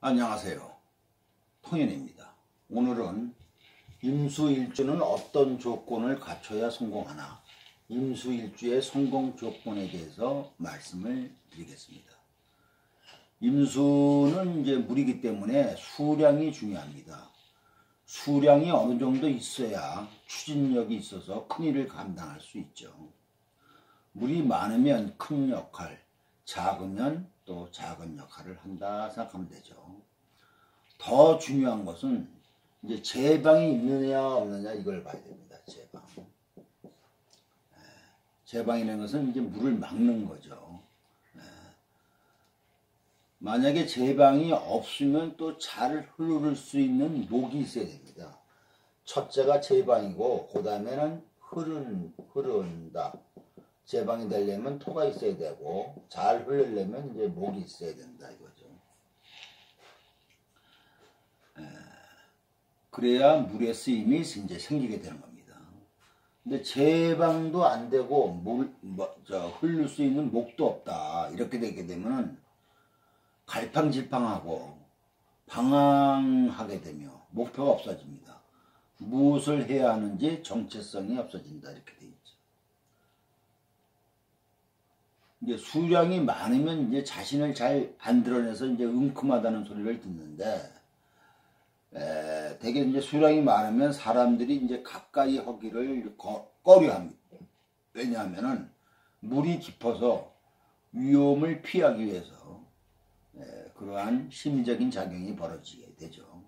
안녕하세요. 통연입니다. 오늘은 임수일주는 어떤 조건을 갖춰야 성공하나, 임수일주의 성공 조건에 대해서 말씀을 드리겠습니다. 임수는 이제 물이기 때문에 수량이 중요합니다. 수량이 어느 정도 있어야 추진력이 있어서 큰 일을 감당할 수 있죠. 물이 많으면 큰 역할, 작으면 또 작은 역할을 한다 생각하면 되죠. 더 중요한 것은 이제 제방이 있느냐 없느냐 이걸 봐야 됩니다. 제방. 제방이라는 것은 이제 물을 막는 거죠. 만약에 제방이 없으면 또 잘 흐를 수 있는 목이 있어야 됩니다. 첫째가 제방이고 그 다음에는 흐른다. 제방이 되려면 토가 있어야 되고 잘 흐르려면 이제 목이 있어야 된다 이거죠. 그래야 물의 쓰임이 이제 생기게 되는 겁니다. 근데 제방도 안 되고 흐를 수 있는 목도 없다 이렇게 되게 되면 갈팡질팡하고 방황하게 되며 목표가 없어집니다. 무엇을 해야 하는지 정체성이 없어진다 이렇게 되어 있죠. 이제 수량이 많으면 이제 자신을 잘 안 드러내서 이제 은큼하다는 소리를 듣는데, 되게 이제 수량이 많으면 사람들이 이제 가까이 하기를 꺼려합니다. 왜냐하면은 물이 깊어서 위험을 피하기 위해서 그러한 심리적인 작용이 벌어지게 되죠.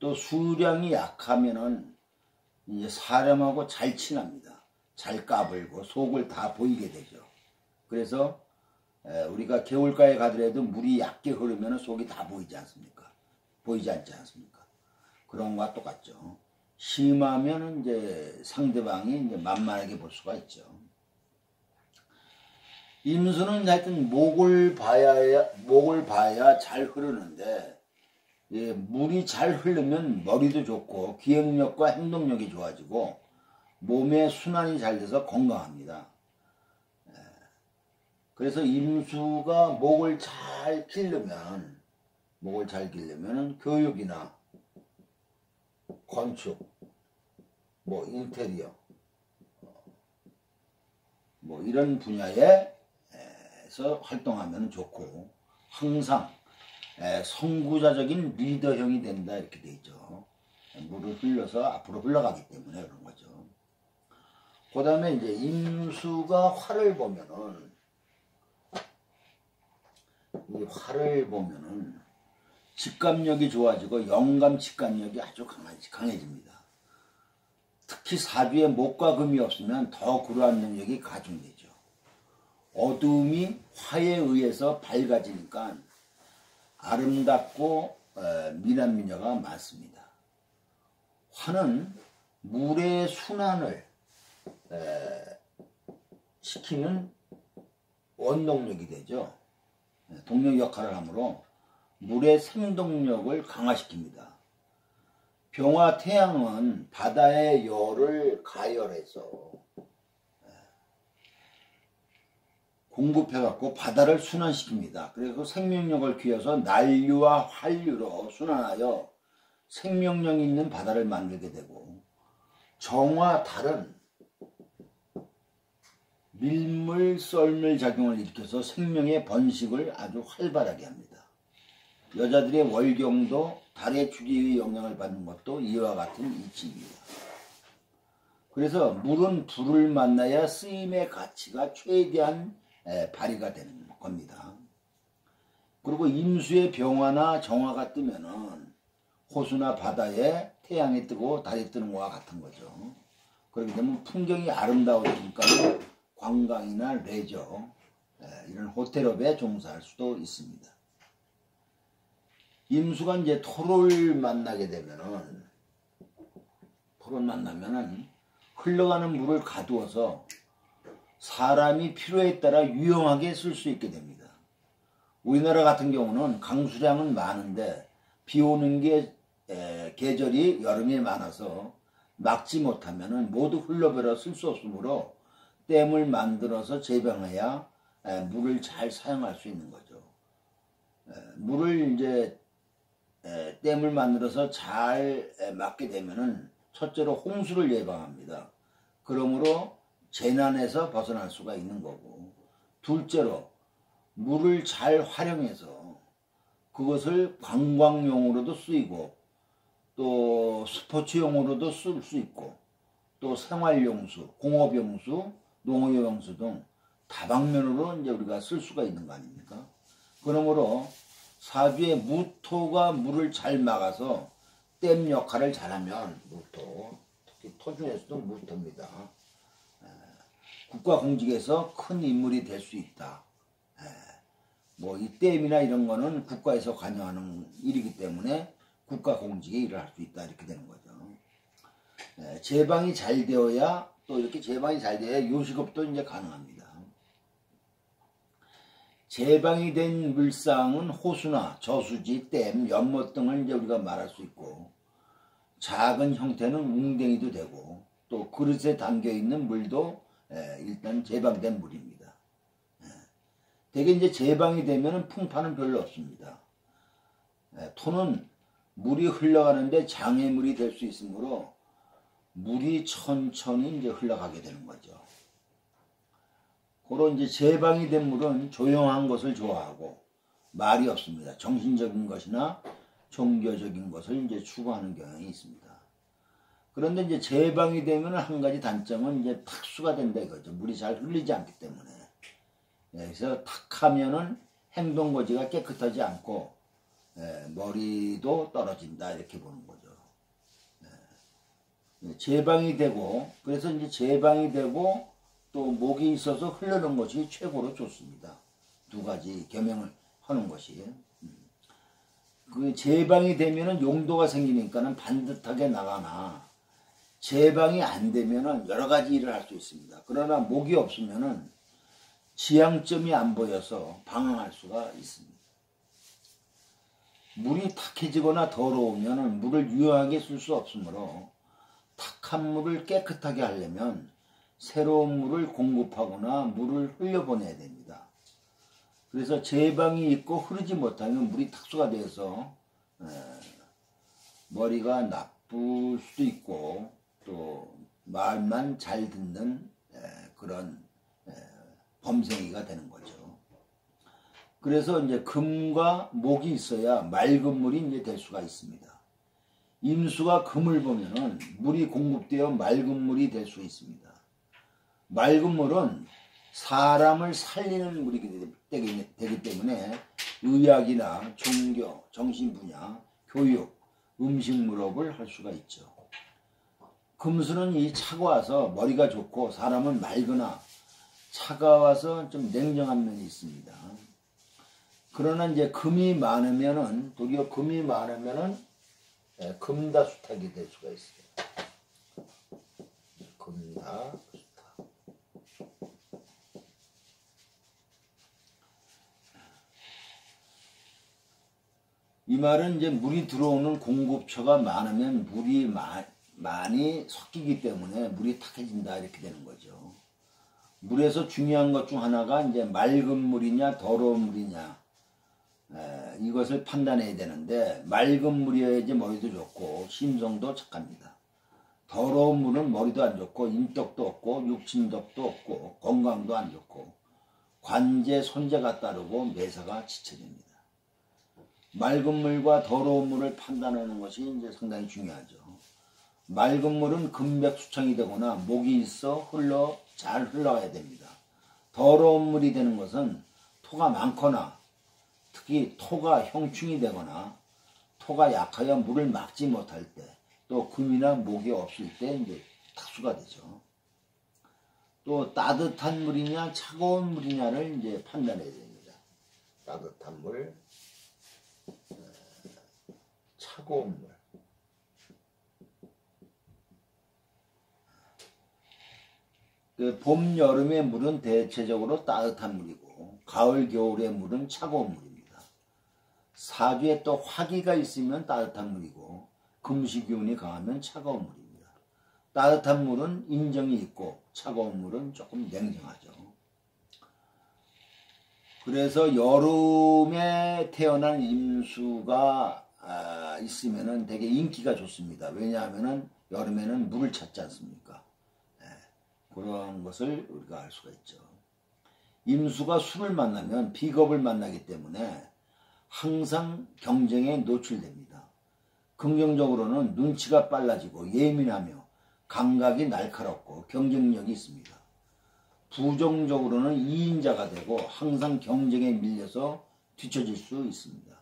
또 수량이 약하면은 이제 사람하고 잘 친합니다. 잘 까불고 속을 다 보이게 되죠. 그래서 우리가 개울가에 가더라도 물이 얕게 흐르면 속이 다 보이지 않습니까? 보이지 않지 않습니까? 그런 것과 똑같죠. 심하면 이제 상대방이 이제 만만하게 볼 수가 있죠. 임수는 하여튼 목을 봐야 잘 흐르는데, 물이 잘 흐르면 머리도 좋고 기억력과 행동력이 좋아지고 몸의 순환이 잘 돼서 건강합니다. 그래서 임수가 목을 잘 기르면 교육이나 건축, 인테리어, 이런 분야에서 활동하면 좋고, 항상 선구자적인 리더형이 된다 이렇게 돼 있죠. 물을 흘려서 앞으로 흘러가기 때문에 그런 거죠. 그 다음에 이제 임수가 화를 보면은 직감력이 좋아지고 영감 직감력이 아주 강해집니다. 특히 사주에 목과 금이 없으면 더 그러한 능력이 가중되죠. 어두움이 화에 의해서 밝아지니까 아름답고 미남 미녀가 많습니다. 화는 물의 순환을 시키는 원동력이 되죠. 동력 역할을 하므로 물의 생동력을 강화시킵니다. 병화 태양은 바다의 열을 가열해서 공급해갖고 바다를 순환시킵니다. 그래서 생명력을 기해서 난류와 환류로 순환하여 생명력 있는 바다를 만들게 되고, 정화 달은 밀물 썰물 작용을 일으켜서 생명의 번식을 아주 활발하게 합니다. 여자들의 월경도 달의 주기의 영향을 받는 것도 이와 같은 이치입니다. 그래서 물은 불을 만나야 쓰임의 가치가 최대한 발휘가 되는 겁니다. 그리고 임수의 병화나 정화가 뜨면은 호수나 바다에 태양이 뜨고 달이 뜨는 것과 같은 거죠. 그렇게 되면 풍경이 아름다워지니까 관광이나 레저, 이런 호텔업에 종사할 수도 있습니다. 임수가 이제 토를 만나게 되면은, 흘러가는 물을 가두어서 사람이 필요에 따라 유용하게 쓸 수 있게 됩니다. 우리나라 같은 경우는 강수량은 많은데 비 오는 게 계절이 여름에 많아서 막지 못하면은 모두 흘러버려 쓸 수 없으므로 댐을 만들어서 제방해야 물을 잘 사용할 수 있는 거죠. 물을 이제 댐을 만들어서 잘 막게 되면은 첫째로 홍수를 예방합니다. 그러므로 재난에서 벗어날 수가 있는 거고, 둘째로 물을 잘 활용해서 그것을 관광용으로도 쓰이고 또 스포츠용으로도 쓸 수 있고 또 생활용수, 공업용수, 농업용수 등 다방면으로 이제 우리가 쓸 수가 있는 거 아닙니까? 그러므로 사주의 무토가 물을 잘 막아서 댐 역할을 잘하면 무토, 특히 토 중에서도 무토입니다. 국가공직에서 큰 인물이 될 수 있다. 뭐 이 댐이나 이런 거는 국가에서 관여하는 일이기 때문에 국가공직에 일을 할 수 있다 이렇게 되는 거죠. 제방이 잘 되어야 또 이렇게 제방이 잘 되어야 요식업도 이제 가능합니다. 제방이 된 물상은 호수나 저수지, 댐, 연못 등을 이제 우리가 말할 수 있고, 작은 형태는 웅덩이도 되고 또 그릇에 담겨 있는 물도 일단 제방된 물입니다. 대개 이제 제방이 되면 풍파는 별로 없습니다. 토는 물이 흘러가는데 장애물이 될 수 있으므로 물이 천천히 이제 흘러가게 되는 거죠. 그런 이제 제방이 된 물은 조용한 것을 좋아하고 말이 없습니다. 정신적인 것이나 종교적인 것을 이제 추구하는 경향이 있습니다. 그런데 이제 제방이 되면 한 가지 단점은 이제 탁수가 된다 이거죠. 물이 잘 흘리지 않기 때문에. 그래서 탁하면은 행동거지가 깨끗하지 않고 머리도 떨어진다 이렇게 보는 거죠. 제방이 되고, 그래서 이제 제방이 되고 또 목이 있어서 흐르는 것이 최고로 좋습니다. 두 가지 겸용을 하는 것이. 그 제방이 되면은 용도가 생기니까는 반듯하게 나가나, 제방이 안 되면은 여러 가지 일을 할 수 있습니다. 그러나 목이 없으면은 지향점이 안 보여서 방황할 수가 있습니다. 물이 탁해지거나 더러우면 물을 유용하게 쓸 수 없으므로 탁한 물을 깨끗하게 하려면 새로운 물을 공급하거나 물을 흘려보내야 됩니다. 그래서 제방이 있고 흐르지 못하면 물이 탁수가 돼서 머리가 나쁠 수도 있고 또 말만 잘 듣는 그런 범생이가 되는 거죠. 그래서 이제 금과 목이 있어야 맑은 물이 이제 될 수가 있습니다. 임수가 금을 보면은 물이 공급되어 맑은 물이 될 수 있습니다. 맑은 물은 사람을 살리는 물이 되기 때문에 의학이나 종교, 정신 분야, 교육, 음식 무업을 할 수가 있죠. 금수는 이 차가워서 머리가 좋고 사람은 맑거나 차가워서 좀 냉정한 면이 있습니다. 그러나 이제 금이 많으면은, 도리어 금이 많으면은 금다수탁이 될 수가 있어요. 금다수탁. 이 말은 이제 물이 들어오는 공급처가 많으면 물이 많이 섞이기 때문에 물이 탁해진다 이렇게 되는 거죠. 물에서 중요한 것 중 하나가 이제 맑은 물이냐 더러운 물이냐 이것을 판단해야 되는데, 맑은 물이어야지 머리도 좋고 심성도 착합니다. 더러운 물은 머리도 안 좋고 인덕도 없고 육친덕도 없고 건강도 안 좋고 관제 손재가 따르고 매사가 지쳐집니다. 맑은 물과 더러운 물을 판단하는 것이 이제 상당히 중요하죠. 맑은 물은 금백수청이 되거나 목이 있어 잘 흘러가야 됩니다. 더러운 물이 되는 것은 토가 많거나 특히 토가 형충이 되거나 토가 약하여 물을 막지 못할 때, 또 금이나 목이 없을 때 이제 탁수가 되죠. 또 따뜻한 물이냐 차가운 물이냐를 이제 판단해야 됩니다. 따뜻한 물, 차가운 물. 봄, 여름의 물은 대체적으로 따뜻한 물이고 가을, 겨울의 물은 차가운 물입니다. 사주에 또 화기가 있으면 따뜻한 물이고 금시기운이 강하면 차가운 물입니다. 따뜻한 물은 인정이 있고 차가운 물은 조금 냉정하죠. 그래서 여름에 태어난 임수가 있으면은 되게 인기가 좋습니다. 왜냐하면은 여름에는 물을 찾지 않습니까? 그런 것을 우리가 알 수가 있죠. 임수가 술을 만나면 비겁을 만나기 때문에 항상 경쟁에 노출됩니다. 긍정적으로는 눈치가 빨라지고 예민하며 감각이 날카롭고 경쟁력이 있습니다. 부정적으로는 이인자가 되고 항상 경쟁에 밀려서 뒤처질 수 있습니다.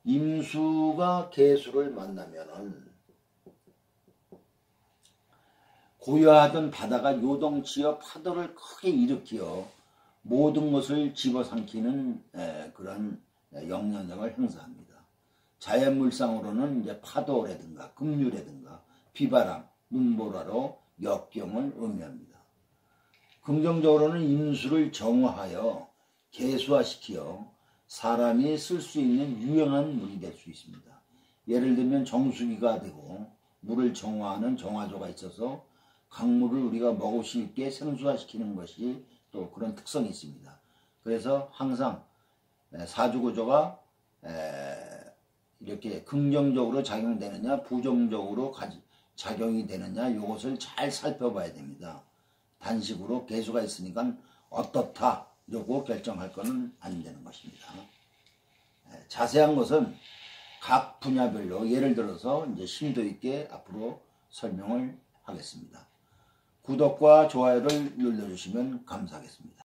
임수가 계수를 만나면은 고요하던 바다가 요동치어 파도를 크게 일으키어 모든 것을 집어삼키는 그런 영향력을 행사합니다. 자연물상으로는 이제 파도라든가 급류라든가 비바람, 눈보라로 역경을 의미합니다. 긍정적으로는 임수를 정화하여 개수화시키어 사람이 쓸 수 있는 유용한 물이 될 수 있습니다. 예를 들면 정수기가 되고 물을 정화하는 정화조가 있어서 강물을 우리가 먹을 수 있게 생수화시키는 것이 또 그런 특성이 있습니다. 그래서 항상 사주구조가 이렇게 긍정적으로 작용되느냐 부정적으로 작용이 되느냐 이것을 잘 살펴봐야 됩니다. 단식으로 개수가 있으니까 어떻다 이러고 결정할 것은 안 되는 것입니다. 자세한 것은 각 분야별로 예를 들어서 이제 심도 있게 앞으로 설명을 하겠습니다. 구독과 좋아요를 눌러주시면 감사하겠습니다.